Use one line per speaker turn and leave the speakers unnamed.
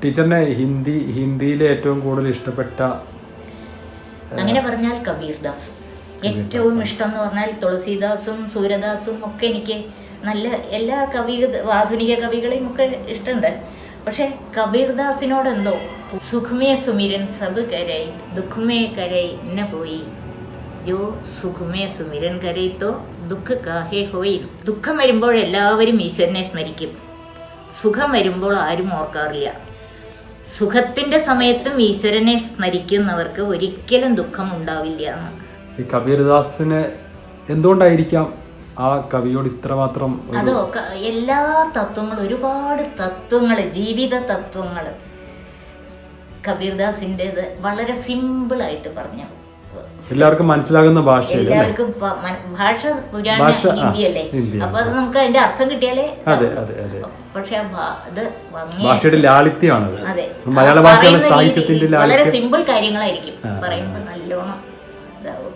ടീച്ചറിനെ ഹിന്ദിയിലെ ഏറ്റവും കൂടുതൽ ഇഷ്ടപ്പെട്ട
അങ്ങനെ പറഞ്ഞാൽ കബീർദാസ്. ഏറ്റവും ഇഷ്ടം എന്ന് പറഞ്ഞാൽ തുളസീദാസും സൂര്യദാസും ഒക്കെ എനിക്ക് നല്ല എല്ലാ ആധുനിക കവികളെയും ഒക്കെ ഇഷ്ടമുണ്ട്. പക്ഷെ കബീർദാസിനോട് എന്തോ സുഖമേ സുമിരൻ സബ് കരൈ ദുഃഖമേ കരൈ ന പോയി ജോ സുഖമേ സുമിരൻ കരൈത്തോ ദുഃഖ കാഹേ ഹോയി. ദുഃഖം വരുമ്പോൾ എല്ലാവരും ഈശ്വരനെ സ്മരിക്കും, സുഖം വരുമ്പോൾ ആരും ഓർക്കാറില്ല. സുഖത്തിന്റെ സമയത്തും ഈശ്വരനെ സ്മരിക്കുന്നവർക്ക് ഒരിക്കലും ദുഃഖം ഉണ്ടാവില്ല എന്ന്.
ഈ കബീർദാസിന് എന്തുകൊണ്ടായിരിക്കാം ആ കവിയോട് ഇത്രമാത്രം?
അതോ എല്ലാ തത്വങ്ങളും, ഒരുപാട് തത്വങ്ങൾ, ജീവിത തത്വങ്ങൾ കബീർദാസിൻ്റെത് വളരെ സിമ്പിളായിട്ട് പറഞ്ഞു,
എല്ലാവർക്കും മനസ്സിലാകുന്ന ഭാഷ.
എല്ലാവർക്കും ഭാഷ പുരാണ ഹിന്ദിയല്ലേ, അപ്പൊ അത് നമുക്ക് അതിന്റെ അർത്ഥം കിട്ടിയാലേ. പക്ഷെ അത്
ഭാഷയുടെ ലാളിത്യമാണ്.
അതെ,
മലയാള ഭാഷയുടെ സാഹിത്യത്തിന്റെ
വളരെ സിമ്പിൾ കാര്യങ്ങളായിരിക്കും പറയുമ്പോൾ നല്ലോണം ഇതാവും.